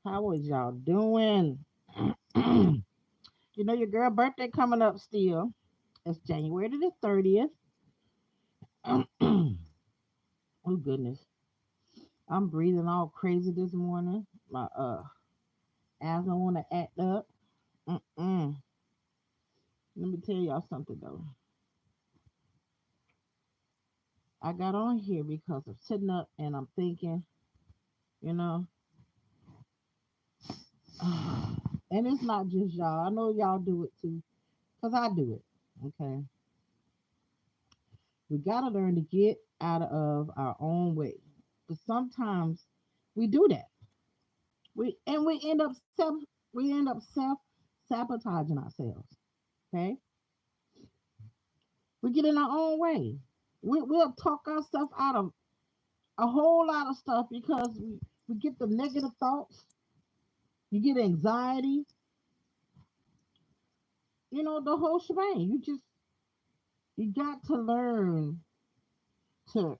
How was y'all doing? You know your girl birthday coming up still. It's January the 30th. Oh goodness. I'm breathing all crazy this morning. My asthma wanna act up. Mm-mm. Let me tell y'all something though. I got on here because I'm sitting up and I'm thinking, you know, and it's not just y'all. I know y'all do it too, because I do it. Okay. We gotta learn to get out of our own way. But sometimes we do that. We end up self sabotaging ourselves. Okay, we get in our own way. We'll talk ourselves out of a whole lot of stuff because we get the negative thoughts. You get anxiety. You know the whole shebang. You got to learn to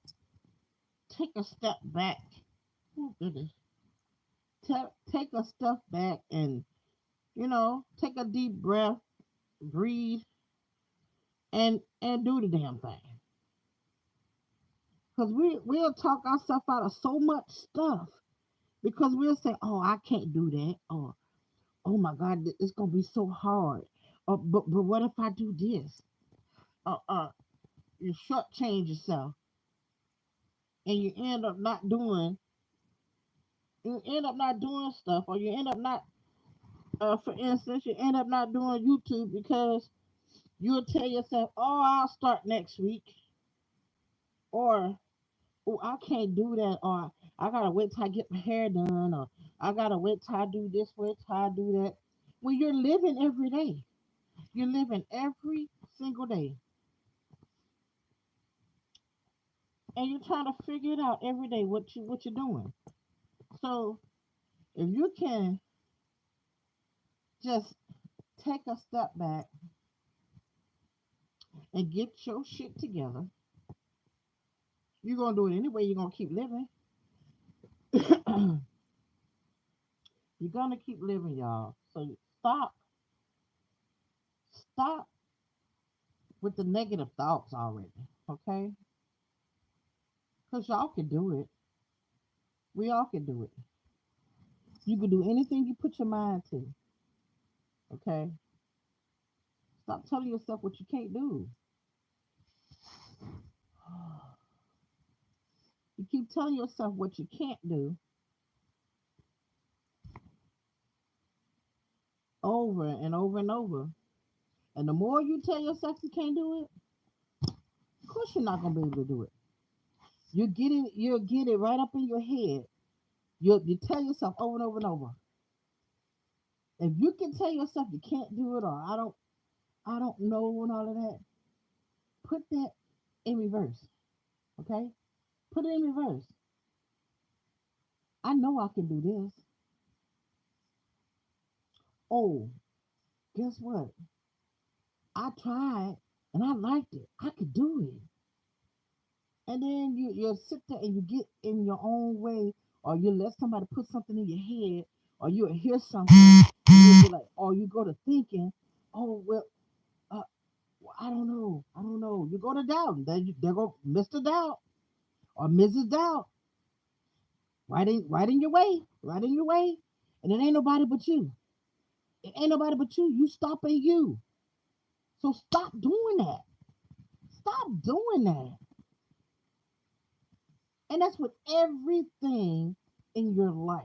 take a step back. Oh goodness, take a step back and take a deep breath, breathe, and do the damn thing. Because we'll talk ourselves out of so much stuff because we'll say, "Oh, I can't do that," or "Oh my God, it's gonna be so hard," or "But what if I do this?" Uh, uh, you shortchange yourself, and you end up not doing stuff, or you end up not, for instance, you end up not doing YouTube because you'll tell yourself, "Oh, I'll start next week," or "Oh, I can't do that," or "I gotta wait till I get my hair done," or "I gotta wait till I do this, wait till I do that." Well, you're living every day. You're living every single day, and you're trying to figure it out every day what you're doing. So if you can just take a step back and get your shit together, you're gonna do it anyway. You're gonna keep living. You're gonna keep living, y'all. So stop with the negative thoughts already, okay? Because y'all can do it. We all can do it. You can do anything you put your mind to. Okay. Stop telling yourself what you can't do. You keep telling yourself what you can't do over and over and over. And the more you tell yourself you can't do it, of course you're not gonna be able to do it. You'll get it right up in your head. You tell yourself over and over and over. If you can tell yourself you can't do it, or I don't know and all of that, put that in reverse. Okay? Put it in reverse. I know I can do this. Oh, guess what? I tried and I liked it. I could do it. And then you sit there and you get in your own way, or you let somebody put something in your head, or you hear something, and you be like, or you go to thinking, oh well, uh, I don't know. You go to doubt, there go Mr. Doubt or Mrs. Doubt, right in your way, right in your way, and it ain't nobody but you. It ain't nobody but you. You stopping you. So stop doing that. Stop doing that. And that's with everything in your life,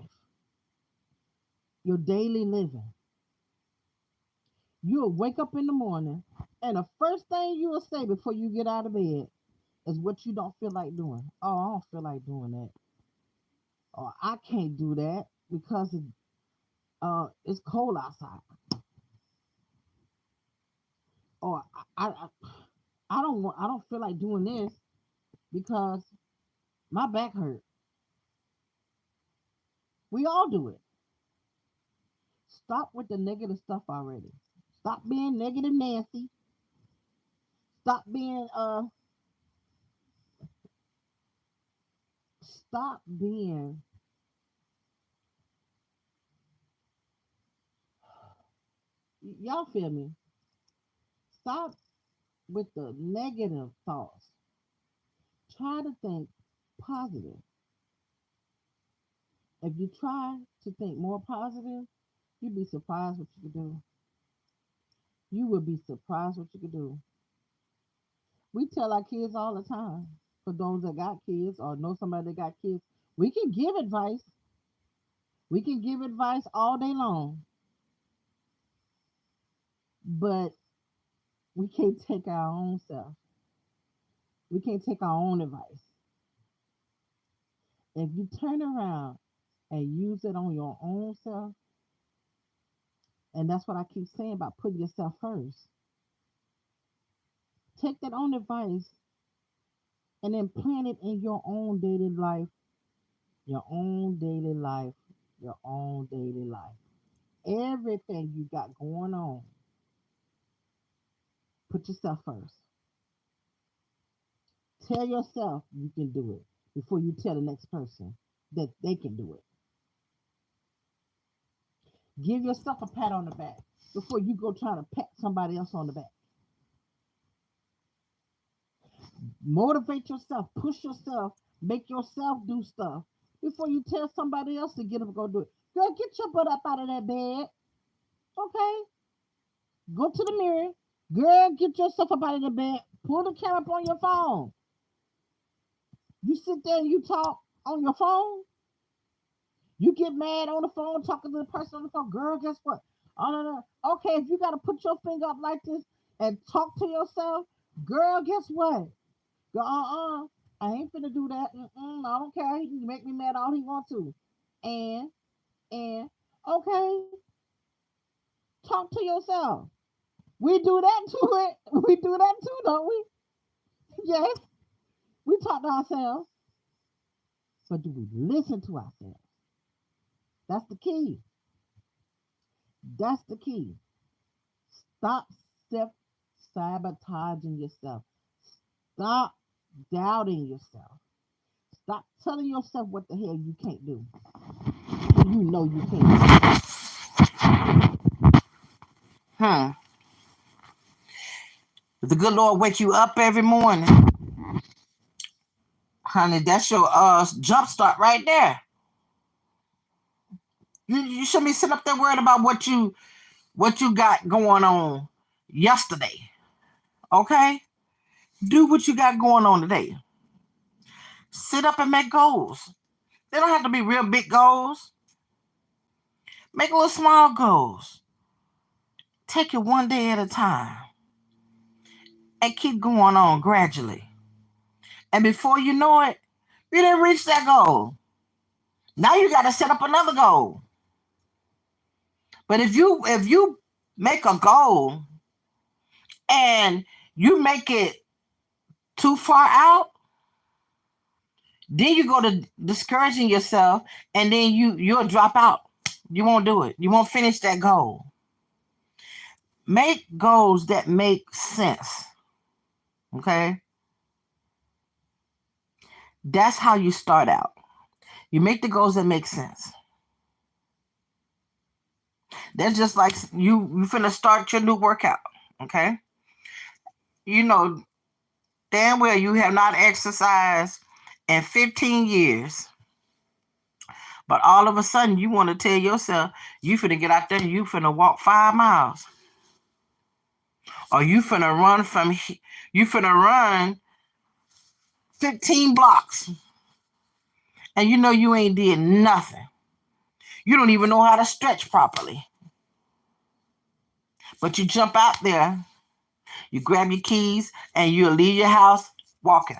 your daily living. You'll wake up in the morning, and the first thing you will say before you get out of bed is what you don't feel like doing. Oh, I don't feel like doing that. Or I can't do that because it's cold outside. Or I don't feel like doing this because my back hurt. We all do it. Stop with the negative stuff already. Stop being negative Nancy. Stop being stop being Y'all feel me? Stop with the negative thoughts. Try to think positive. If you try to think more positive, you'd be surprised what you could do. You would be surprised what you could do. We tell our kids all the time, for those that got kids or know somebody that got kids, we can give advice. We can give advice all day long, but we can't take our own self. We can't take our own advice. If you turn around and use it on your own self, and that's what I keep saying about putting yourself first, take that own advice and then plant it in your own daily life, your own daily life, your own daily life. Everything you got going on, put yourself first. Tell yourself you can do it before you tell the next person that they can do it. Give yourself a pat on the back before you go try to pat somebody else on the back. Motivate yourself, push yourself, make yourself do stuff before you tell somebody else to get up and go do it. Girl, get your butt up out of that bed. Okay? Go to the mirror. Girl, get yourself up out of the bed. Pull the camera up on your phone. You sit there and you talk on your phone. You get mad on the phone talking to the person on the phone. Girl, guess what? Oh, no, no. Okay, if you got to put your finger up like this and talk to yourself, girl, guess what? Go, I ain't finna do that. I don't care. He can make me mad all he want to. And, okay, talk to yourself. We do that to it. We do that too, don't we? Yes, we talk to ourselves. But do we listen to ourselves? That's the key. That's the key. Stop self sabotaging yourself. Stop doubting yourself. Stop telling yourself what the hell you can't do. You know you can't. Hmm. If the good Lord wake you up every morning, honey, that's your jump start right there. You shouldn't be sitting up there worried about what you got going on yesterday. Okay? Do what you got going on today. Sit up and make goals. They don't have to be real big goals. Make little small goals. Take it one day at a time and keep going on gradually. And before you know it, you didn't reach that goal. Now you got to set up another goal. But if you make a goal and you make it too far out, then you go to discouraging yourself, and then you'll drop out. You won't do it. You won't finish that goal. Make goals that make sense. Okay? That's how you start out. You make the goals that make sense. That's just like you finna start your new workout. Okay? You know damn well you have not exercised in 15 years. But all of a sudden you want to tell yourself you finna get out there and you finna walk 5 miles. Or you finna run 15 blocks. And you know you ain't did nothing. You don't even know how to stretch properly. But you jump out there, you grab your keys, and you'll leave your house walking.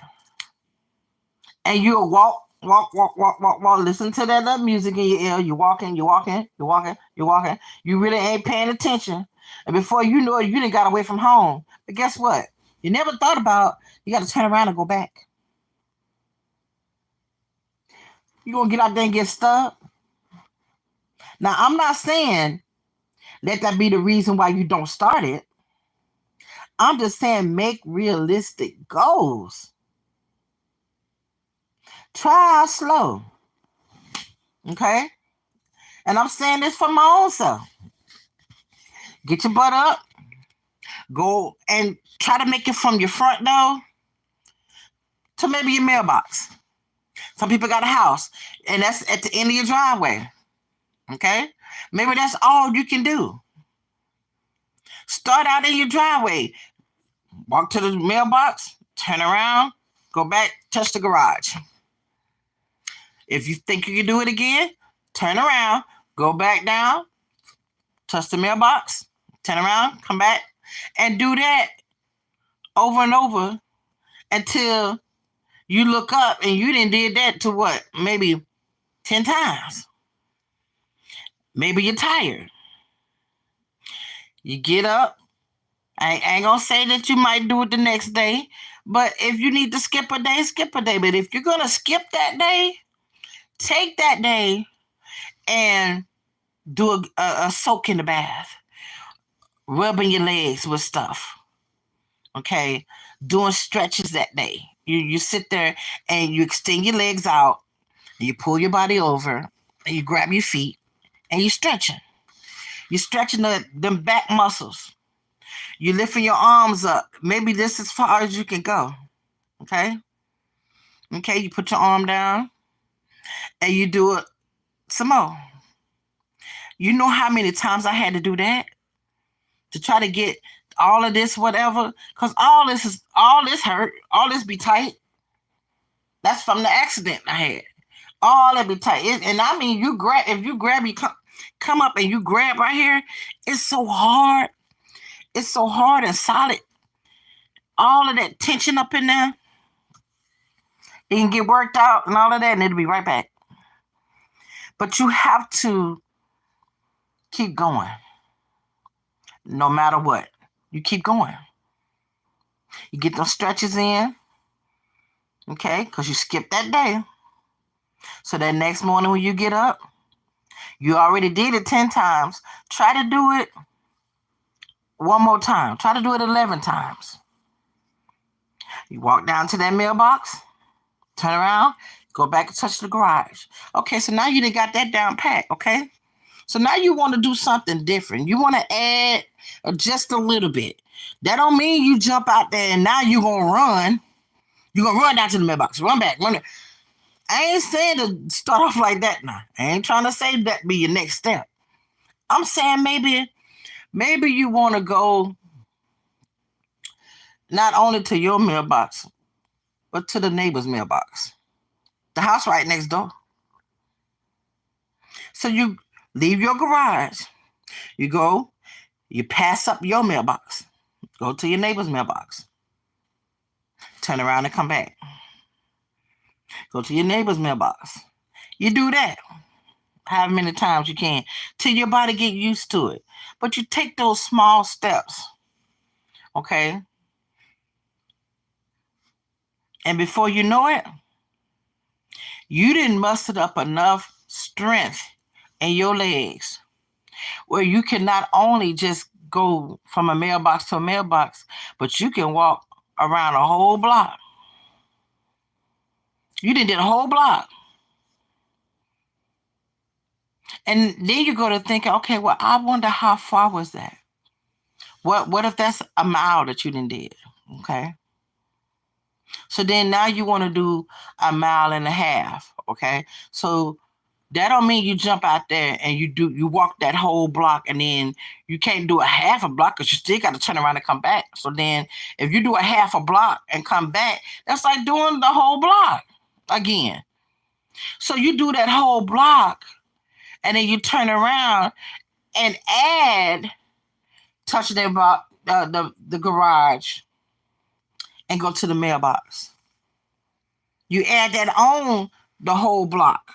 And you'll walk, listen to that little music in your ear. You're walking, you're walking, you're walking, you're walking. You really ain't paying attention. And before you know it, you done got away from home. But guess what? You never thought about you got to turn around and go back. You gonna get out there and get stuck? Now, I'm not saying let that be the reason why you don't start it. I'm just saying make realistic goals. Try out slow. Okay? And I'm saying this for my own self. Get your butt up. Go and try to make it from your front door to maybe your mailbox. Some people got a house, and that's at the end of your driveway. Okay? Maybe that's all you can do. Start out in your driveway. Walk to the mailbox, turn around, go back, touch the garage. If you think you can do it again, turn around, go back down, touch the mailbox, turn around, come back, and do that over and over until you look up and you didn't did that to what? Maybe 10 times. Maybe you're tired. You get up. I ain't gonna say that you might do it the next day, but if you need to skip a day, skip a day. But if you're gonna skip that day, take that day and do a soak in the bath, rubbing your legs with stuff. Okay, doing stretches that day. You sit there and you extend your legs out, and you pull your body over, and you grab your feet, and you stretching. You're stretching them back muscles. You're lifting your arms up. Maybe this is as far as you can go. Okay? Okay, you put your arm down and you do it some more. You know how many times I had to do that to try to get all of this, whatever, because all this hurt, all this be tight. That's from the accident I had. All that be tight. And I mean, if you grab, you come up and you grab right here, it's so hard. It's so hard and solid. All of that tension up in there, it can get worked out and all of that, and it'll be right back. But you have to keep going. No matter what. You keep going. You get those stretches in, okay? Because you skipped that day. So that next morning when you get up, you already did it 10 times. Try to do it one more time. Try to do it 11 times. You walk down to that mailbox, turn around, go back and touch the garage. Okay, so now you done got that down pat, okay? So now you want to do something different. You want to add just a little bit. That don't mean you jump out there and now you're going to run. You're going to run down to the mailbox. Run back. Run. I ain't saying to start off like that now. I ain't trying to say that be your next step. I'm saying maybe you want to go not only to your mailbox, but to the neighbor's mailbox. The house right next door. So you leave your garage. You go, you pass up your mailbox. Go to your neighbor's mailbox. Turn around and come back. Go to your neighbor's mailbox. You do that however many times you can till your body get used to it. But you take those small steps, okay? And before you know it, you didn't muster up enough strength in your legs where you can not only just go from a mailbox to a mailbox, but you can walk around a whole block. You did a whole block. And then you go to thinking, okay, well, I wonder how far was that? What if that's a mile that you didn't did? Okay. So then now you want to do a mile and a half. Okay. So that don't mean you jump out there and you walk that whole block and then you can't do a half a block because you still got to turn around and come back. So then if you do a half a block and come back, that's like doing the whole block again. So you do that whole block and then you turn around and add touching the garage and go to the mailbox. You add that on the whole block.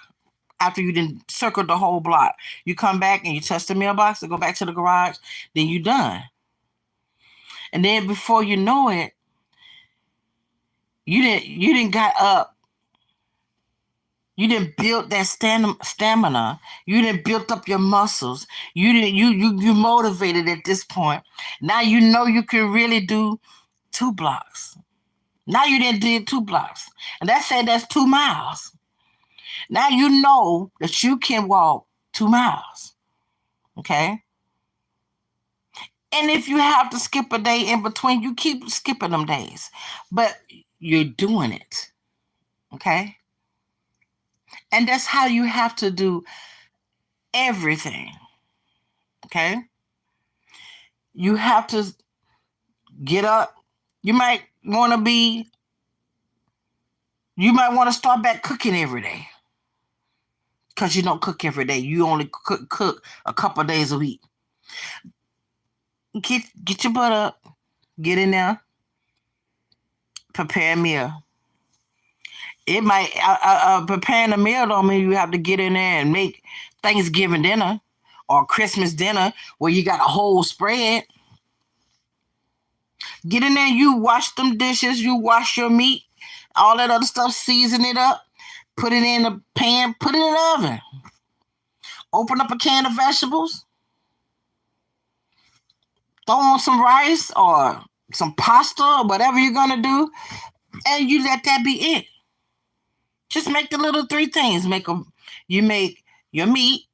After you didn't circle the whole block, you come back and you touch the mailbox and go back to the garage, then you done. And then before you know it, you didn't got up. You didn't build that stamina. You didn't build up your muscles. You motivated at this point. Now you know you can really do 2 blocks. Now you didn't did 2 blocks. And that's 2 miles. Now you know that you can walk 2 miles. Okay? And if you have to skip a day in between, you keep skipping them days. But you're doing it. Okay? And that's how you have to do everything. Okay? You have to get up. You might want to be, you might want to start back cooking every day. Because you don't cook every day. You only cook a couple days a week. Get your butt up. Get in there. Prepare a meal. It might preparing a meal don't mean you have to get in there and make Thanksgiving dinner or Christmas dinner where you got a whole spread. Get in there, you wash them dishes, you wash your meat, all that other stuff, season it up, put it in the pan, put it in the oven. Open up a can of vegetables, throw on some rice or some pasta or whatever you're gonna do, and you let that be it. Just make the little three things. You make your meat,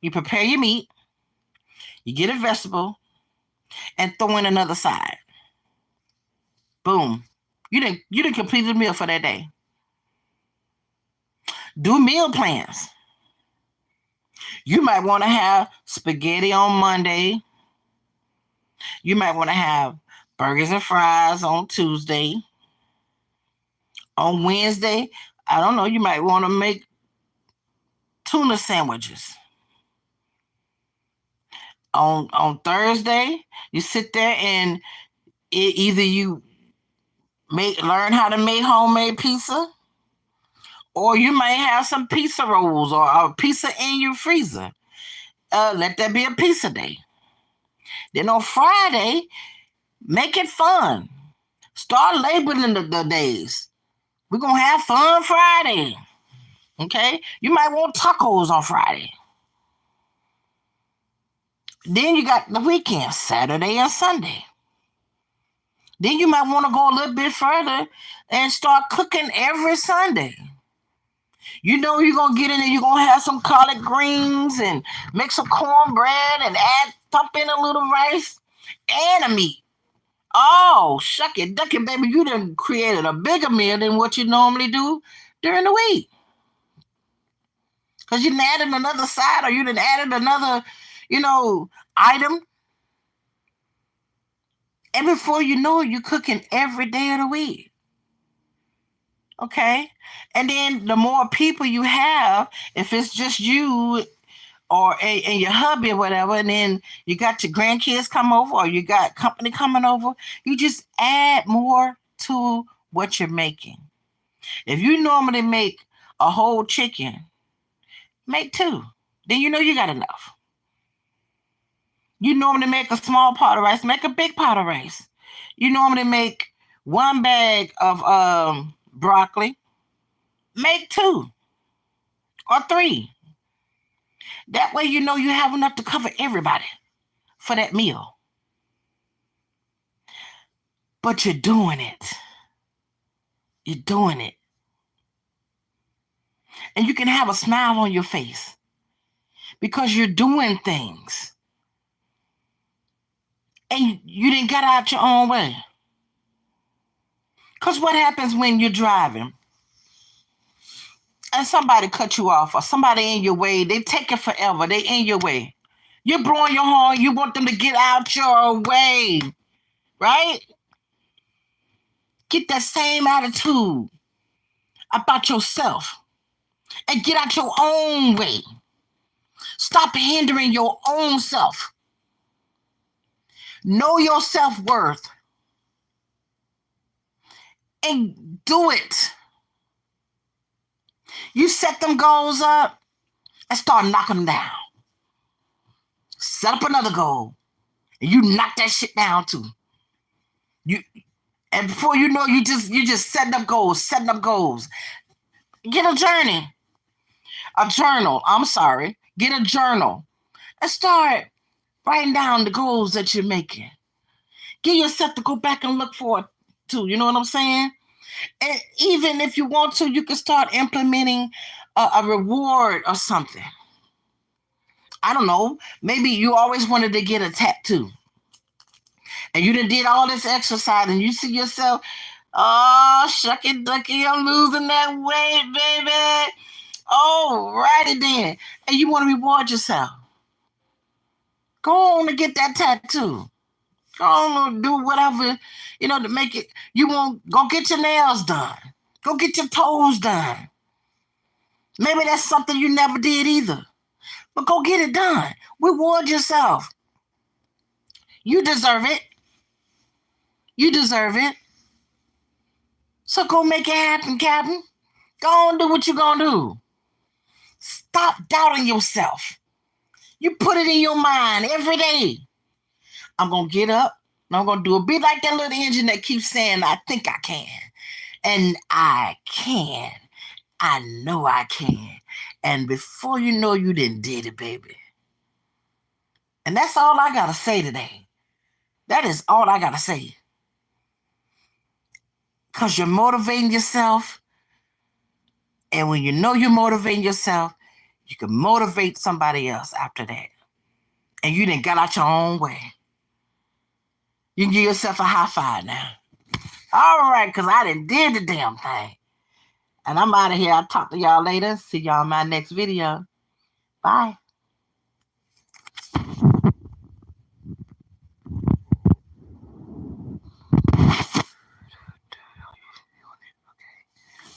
you prepare your meat, you get a vegetable, and throw in another side. Boom. You didn't complete the meal for that day. Do meal plans. You might want to have spaghetti on Monday. You might want to have burgers and fries on Tuesday. On Wednesday, I don't know, you might want to make tuna sandwiches. On Thursday, you sit there and either you learn how to make homemade pizza, or you might have some pizza rolls or a pizza in your freezer. Let that be a pizza day. Then on Friday, make it fun. Start labeling the days. We're going to have fun Friday. Okay? You might want tacos on Friday. Then you got the weekend, Saturday and Sunday. Then you might want to go a little bit further and start cooking every Sunday. You know you're going to get in there, you're going to have some collard greens and make some cornbread and dump in a little rice and a meat. Oh, shuck it, duck it, baby. You done created a bigger meal than what you normally do during the week. Because you done added another side or you done added another, item. And before you know it, you're cooking every day of the week. Okay? And then the more people you have, if it's just you and your hubby or whatever, and then you got your grandkids come over or you got company coming over, you just add more to what you're making. If you normally make a whole chicken, make 2. Then you know you got enough. You normally make a small pot of rice, make a big pot of rice. You normally make 1 bag of broccoli, make 2 or 3. That way you know you have enough to cover everybody for that meal. But you're doing it. You're doing it. And you can have a smile on your face because you're doing things. And you didn't get out your own way. Because what happens when you're driving and somebody cut you off or somebody in your way, they take it forever, they in your way. You're blowing your horn, you want them to get out your way, right? Get that same attitude about yourself and get out your own way. Stop hindering your own self. Know your self-worth and do it. You set them goals up and start knocking them down. Set up another goal and you knock that shit down too. And before you know, you just setting up goals. Get a journal. Get a journal and start writing down the goals that you're making. Get yourself to go back and look for it too. You know what I'm saying? And even if you want to, you can start implementing a reward or something. I don't know. Maybe you always wanted to get a tattoo. and you done did all this exercise, and you see yourself, oh, shucky ducky, I'm losing that weight, baby. Oh, righty then. And you want to reward yourself. Go on and get that tattoo. Go on and do whatever, to make it. You want, go get your nails done. Go get your toes done. Maybe that's something you never did either. But go get it done. Reward yourself. You deserve it. You deserve it. So go make it happen, Captain. Go on, do what you're going to do. Stop doubting yourself. You put it in your mind every day. I'm going to get up and I'm going to do it. Be like that little engine that keeps saying, I think I can. And I can. I know I can. And before you know, you done did it, baby. And that's all I got to say today. That is all I got to say. Because you're motivating yourself. And when you know you're motivating yourself, you can motivate somebody else after that. And you done got out your own way. You can give yourself a high five now. All right, because I done did the damn thing. And I'm out of here. I'll talk to y'all later. See y'all in my next video. Bye.